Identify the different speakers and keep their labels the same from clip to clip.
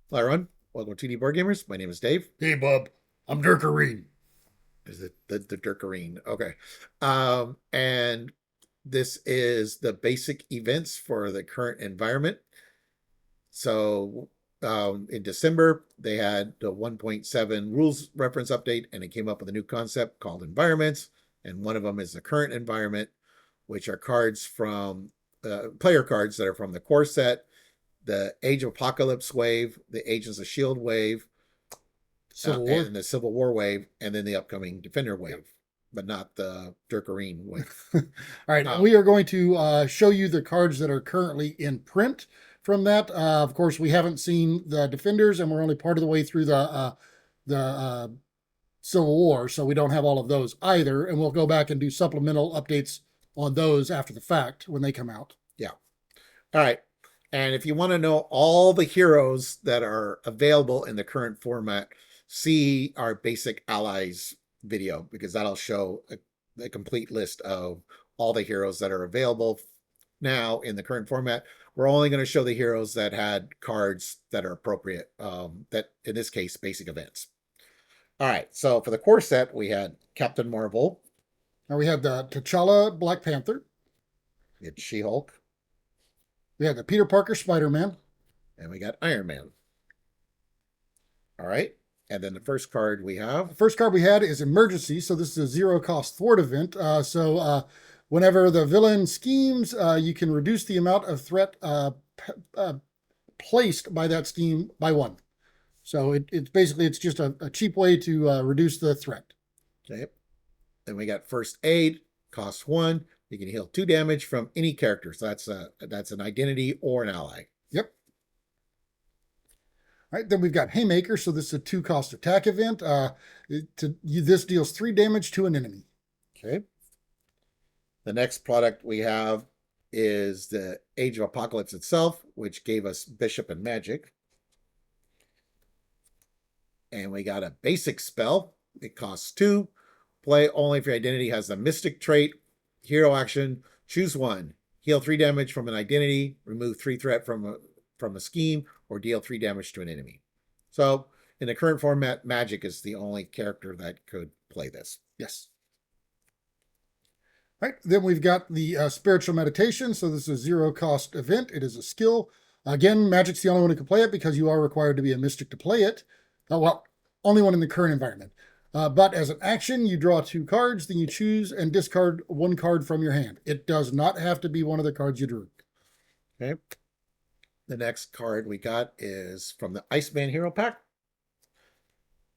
Speaker 1: Hello, everyone. Welcome to TD Board Gamers. My name is Dave.
Speaker 2: Hey, Bub. I'm Dirk.
Speaker 1: Is it the Dirkarine? Okay. And this is the basic events for the current environment. So in December, they had the 1.7 rules reference update, and it came up with a new concept called environments. And one of them is the current environment, which are cards from player cards that are from the core set, the Age of Apocalypse wave, the Agents of S.H.I.E.L.D wave,
Speaker 2: Civil War.
Speaker 1: and the Civil War wave, and then the upcoming Defender
Speaker 2: Yep.
Speaker 1: wave, but not the Dirkarine wave.
Speaker 2: All right.
Speaker 1: Uh,
Speaker 2: We are going to show you the cards that are currently in print from that. Of course, we haven't seen the Defenders, and we're only part of the way through the Civil War, so we don't have all of those either. And we'll go back and do supplemental updates on those after the fact when they come out.
Speaker 1: yeah. All right. And if you want to know all the heroes that are available in the current format, see our basic allies video, because that'll show a complete list of all the heroes that are available now in the current format. We're only going to show the heroes that had cards that are appropriate, that in this case, basic events. All right. So for the core set, we had Captain Marvel,
Speaker 2: Now we have the T'Challa Black Panther.
Speaker 1: we had She-Hulk,
Speaker 2: We have the Peter Parker Spider-Man.
Speaker 1: and we got Iron Man. All right. And then the first card we have.
Speaker 2: The first card we had is Emergency. So this is a zero cost thwart event. Whenever the villain schemes, you can reduce the amount of threat placed by that scheme by one. So it's basically it's just a cheap way to reduce the threat.
Speaker 1: Okay. Then we got First Aid, cost 1. You can heal 2 damage from any character. So that's an identity or an ally.
Speaker 2: Yep. All right, then we've got Haymaker. So this is a 2-cost attack event. This deals 3 damage to an enemy.
Speaker 1: Okay. The next product we have is the Age of Apocalypse itself, which gave us Bishop and Magic. And we got a basic spell. It costs 2. Play only if your identity has the Mystic trait. Hero action. Choose 1. Heal 3 damage from an identity. Remove 3 threat from a scheme, or deal 3 damage to an enemy. So in the current format, Magic is the only character that could play this.
Speaker 2: Yes. All right, then we've got the Spiritual Meditation. So this is a 0-cost event. It is a skill. Again, Magic's the only one who can play it because you are required to be a mystic to play it. Only one in the current environment. But as an action, you draw 2 cards, then you choose and discard 1 card from your hand. It does not have to be one of the cards you drew.
Speaker 1: Okay. The next card we got is from the Iceman Hero Pack,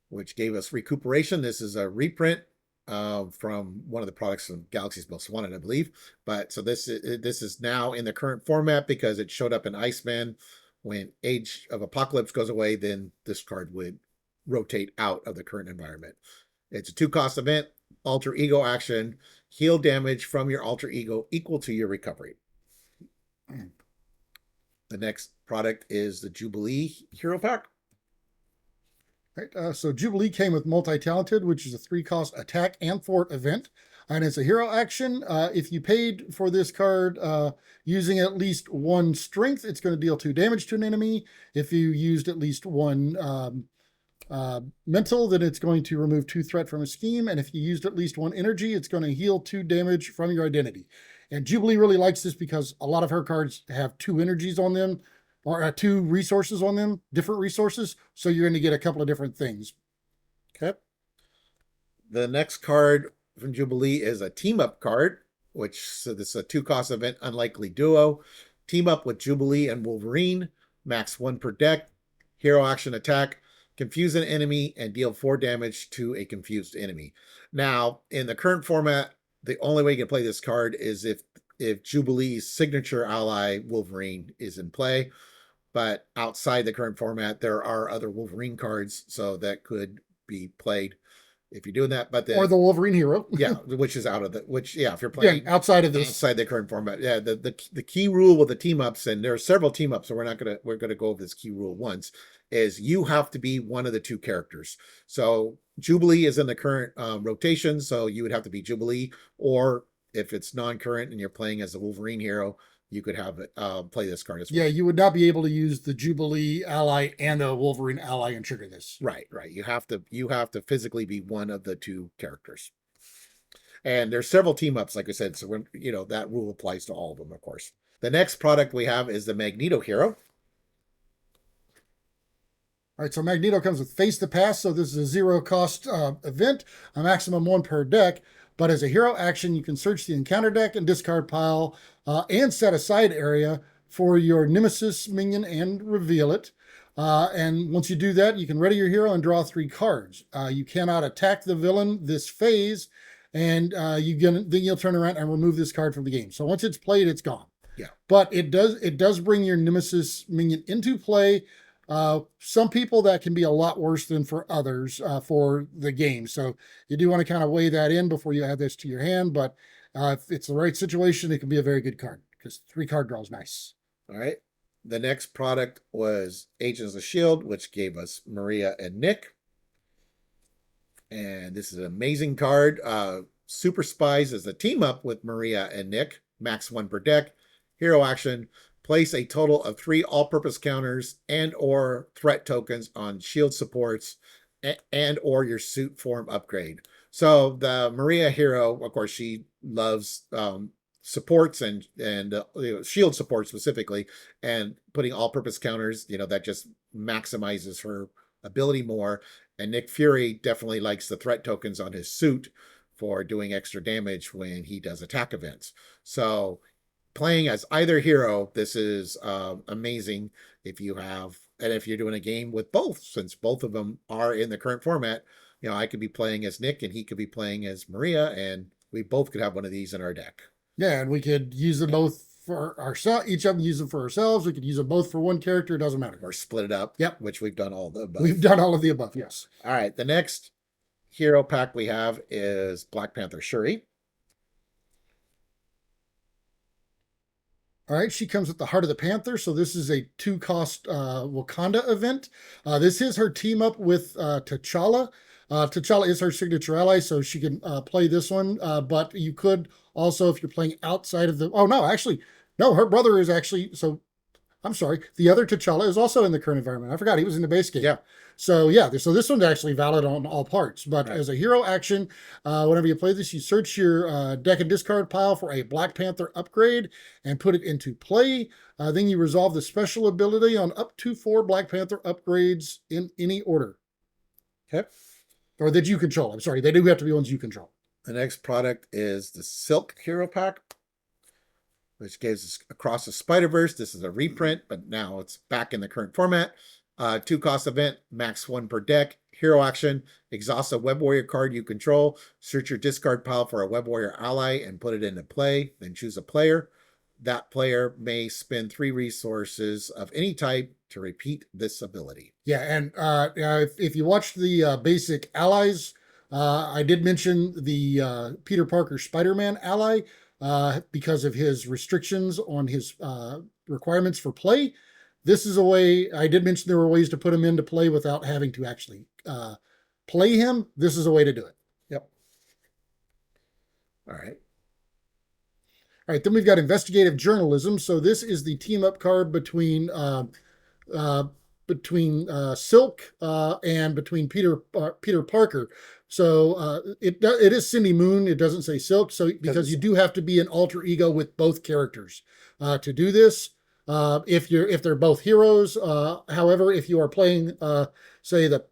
Speaker 1: which gave us Recuperation. This is a reprint from one of the products from Galaxy's Most Wanted, I believe. But so this is now in the current format because it showed up in Iceman. When Age of Apocalypse goes away, then this card would rotate out of the current environment. It's a 2-cost event, alter ego action, heal damage from your alter ego equal to your recovery. The next product is the Jubilee Hero Pack.
Speaker 2: Right, so Jubilee came with Multitalented, which is a 3-cost attack and thwart event. And it's a hero action. If you paid for this card using at least 1 strength, it's going to deal 2 damage to an enemy. If you used at least 1 mental, then it's going to remove 2 threat from a scheme. And if you used at least 1 energy, it's going to heal 2 damage from your identity. And Jubilee really likes this because a lot of her cards have 2 energies on them, or 2 resources on them, different resources. So you're going to get a couple of different things.
Speaker 1: Okay. The next card from Jubilee is a team up card, so this is a 2-cost event, Unlikely Duo. Team up with Jubilee and Wolverine, max 1 per deck, hero action attack, confuse an enemy, and deal 4 damage to a confused enemy. Now, in the current format, the only way you can play this card is if Jubilee's signature ally, Wolverine, is in play. But outside the current format, there are other Wolverine cards, so that could be played if you're doing that.
Speaker 2: Or the Wolverine hero.
Speaker 1: Yeah, which is out of if you're playing
Speaker 2: outside of this,
Speaker 1: outside the current format. Yeah, the key rule with the team ups, and there are several team ups, so we're gonna go over this key rule once, is you have to be one of the 2 characters. So Jubilee is in the current rotation, so you would have to be Jubilee, or if it's non-current and you're playing as a Wolverine hero, you could have it play this card as well.
Speaker 2: Yeah, you would not be able to use the Jubilee ally and a Wolverine ally and trigger this.
Speaker 1: Right. You have to physically be one of the two characters. And there's several team ups, like I said. So when that rule applies to all of them, of course. The next product we have is the Magneto hero.
Speaker 2: All right, so Magneto comes with Face the Past, so this is a zero-cost event, a maximum 1 per deck. But as a hero action, you can search the encounter deck and discard pile and set aside area for your Nemesis minion and reveal it. And once you do that, you can ready your hero and draw 3 cards. You cannot attack the villain this phase, and then you'll turn around and remove this card from the game. So once it's played, it's gone.
Speaker 1: Yeah.
Speaker 2: But it does bring your Nemesis minion into play. Some people that can be a lot worse than for others for the game. So you do want to kind of weigh that in before you add this to your hand. But if it's the right situation, it can be a very good card because 3 card draw is nice.
Speaker 1: All right. The next product was Agents of S.H.I.E.L.D, which gave us Maria and Nick. And this is an amazing card. Super Spies is a team up with Maria and Nick. Max 1 per deck. Hero action. Place a total of 3 all-purpose counters and or threat tokens on S.H.I.E.L.D supports and or your suit form upgrade. So the Maria hero, of course, she loves supports and S.H.I.E.L.D support specifically, and putting all-purpose counters, that just maximizes her ability more. And Nick Fury definitely likes the threat tokens on his suit for doing extra damage when he does attack events. So playing as either hero, this is amazing if you're doing a game with both, since both of them are in the current format. I could be playing as Nick and he could be playing as Maria, and we both could have one of these in our deck.
Speaker 2: Yeah, and we could use them both for ourselves. Each of them use them for ourselves. We could use them both for one character. It doesn't matter.
Speaker 1: Or split it up.
Speaker 2: Yep.
Speaker 1: Which we've done all of the above.
Speaker 2: We've done all of the above, yes.
Speaker 1: All right. The next hero pack we have is Black Panther Shuri.
Speaker 2: All right, she comes with the Heart of the Panther. So this is a 2-cost Wakanda event. This is her team up with T'Challa. T'Challa is her signature ally, so she can play this one. But you could also, if you're playing outside of the... Oh, no, actually, no, her brother is actually... So, I'm sorry. The other T'Challa is also in the current environment. I forgot he was in the base game.
Speaker 1: Yeah.
Speaker 2: So, yeah, so this one's actually valid on all parts. But as a hero action, whenever you play this, you search your deck and discard pile for a Black Panther upgrade and put it into play. Then you resolve the special ability on up to 4 Black Panther upgrades in any order.
Speaker 1: Okay.
Speaker 2: Or that you control. I'm sorry. They do have to be ones you control.
Speaker 1: The next product is the Silk Hero Pack, which gives us Across the Spider-Verse. This is a reprint, but now it's back in the current format. 2-cost event, max 1 per deck. Hero action, exhaust a Web Warrior card you control. Search your discard pile for a Web Warrior ally and put it into play. Then choose a player. That player may spend 3 resources of any type to repeat this ability.
Speaker 2: Yeah, and if you watch the basic allies, I did mention the Peter Parker Spider-Man ally because of his restrictions on his requirements for play. This is a way, I did mention there were ways to put him into play without having to actually play him. This is a way to do it. Yep.
Speaker 1: All right.
Speaker 2: All right, then we've got Investigative Journalism. So this is the team-up card between Silk and between Peter Parker. So it is Cindy Moon. It doesn't say Silk. So because you do have to be an alter ego with both characters to do this. If they're both heroes. However, if you are playing, say the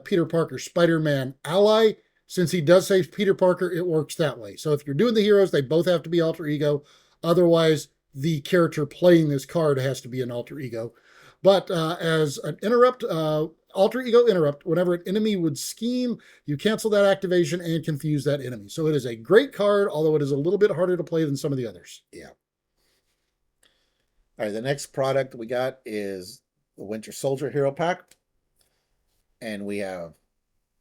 Speaker 2: Peter Parker Spider-Man ally, since he does say Peter Parker, it works that way. So if you're doing the heroes, they both have to be alter ego. Otherwise, the character playing this card has to be an alter ego. But as an interrupt, alter ego interrupt, whenever an enemy would scheme, you cancel that activation and confuse that enemy. So it is a great card, although it is a little bit harder to play than some of the others.
Speaker 1: Yeah. All right, the next product we got is the Winter Soldier Hero Pack. And we have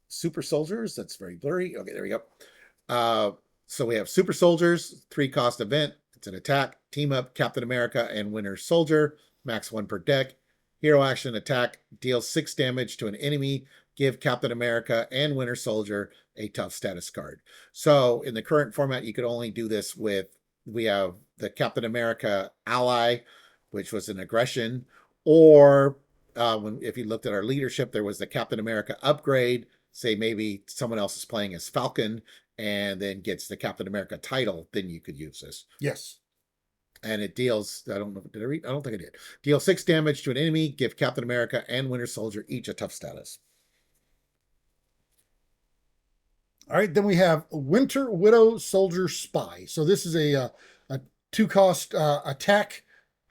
Speaker 1: Super Soldiers. That's very blurry. Okay, there we go. So we have Super Soldiers, 3-cost event. It's an attack, team up, Captain America, and Winter Soldier. Max 1 per deck. Hero action, attack, deals 6 damage to an enemy give Captain America and Winter Soldier a tough status card. So in the current format, you could only do this with, we have the Captain America ally, which was an aggression, or if you looked at our leadership, there was the Captain America upgrade. Say maybe someone else is playing as Falcon and then gets the Captain America title, then you could use this.
Speaker 2: Yes.
Speaker 1: And it deals, I don't know, did I read? I don't think I did. Deal 6 damage to an enemy, give Captain America and Winter Soldier each a tough status.
Speaker 2: All right, then we have Winter Widow Soldier Spy. So this is a 2-cost attack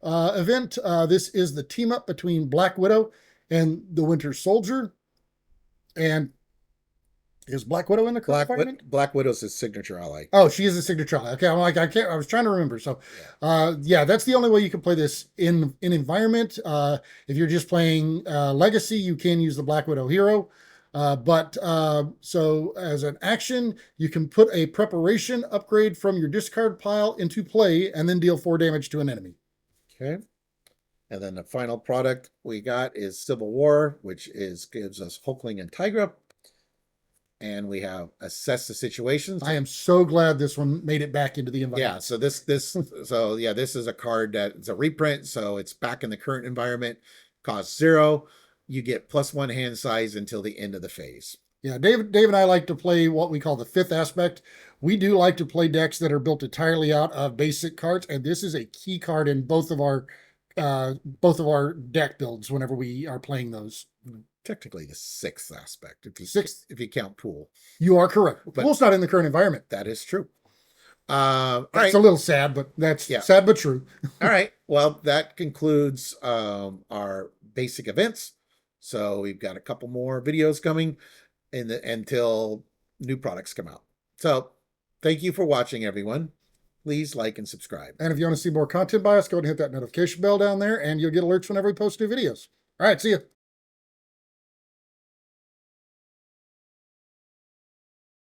Speaker 2: event. This is the team up between Black Widow and the Winter Soldier. And is Black Widow in the current environment?
Speaker 1: Black Widow's his signature ally.
Speaker 2: Oh, she is a signature ally. Okay, I'm like, I can't. I was trying to remember. So, yeah, that's the only way you can play this in environment. If you're just playing Legacy, you can use the Black Widow hero. So as an action, you can put a preparation upgrade from your discard pile into play and then deal 4 damage to an enemy.
Speaker 1: Okay. And then the final product we got is Civil War, which gives us Hulkling and Tigra. And we have Assess the Situations.
Speaker 2: I am so glad this one made it back into the environment.
Speaker 1: Yeah, so this is a card that it's a reprint, so it's back in the current environment. Costs 0. You get +1 hand size until the end of the phase.
Speaker 2: Yeah, Dave and I like to play what we call the 5th aspect. We do like to play decks that are built entirely out of basic cards, and this is a key card in both of our deck builds whenever we are playing those.
Speaker 1: Technically the 6th aspect, if you count Pool.
Speaker 2: You are correct.
Speaker 1: But
Speaker 2: Pool's not in the current environment.
Speaker 1: That is true.
Speaker 2: That's a little sad, but that's sad but true.
Speaker 1: All right. Well, that concludes our basic events. So we've got a couple more videos coming until new products come out. So thank you for watching, everyone. Please like and subscribe.
Speaker 2: And if you want to see more content by us, go ahead and hit that notification bell down there, and you'll get alerts whenever we post new videos. All right, see you.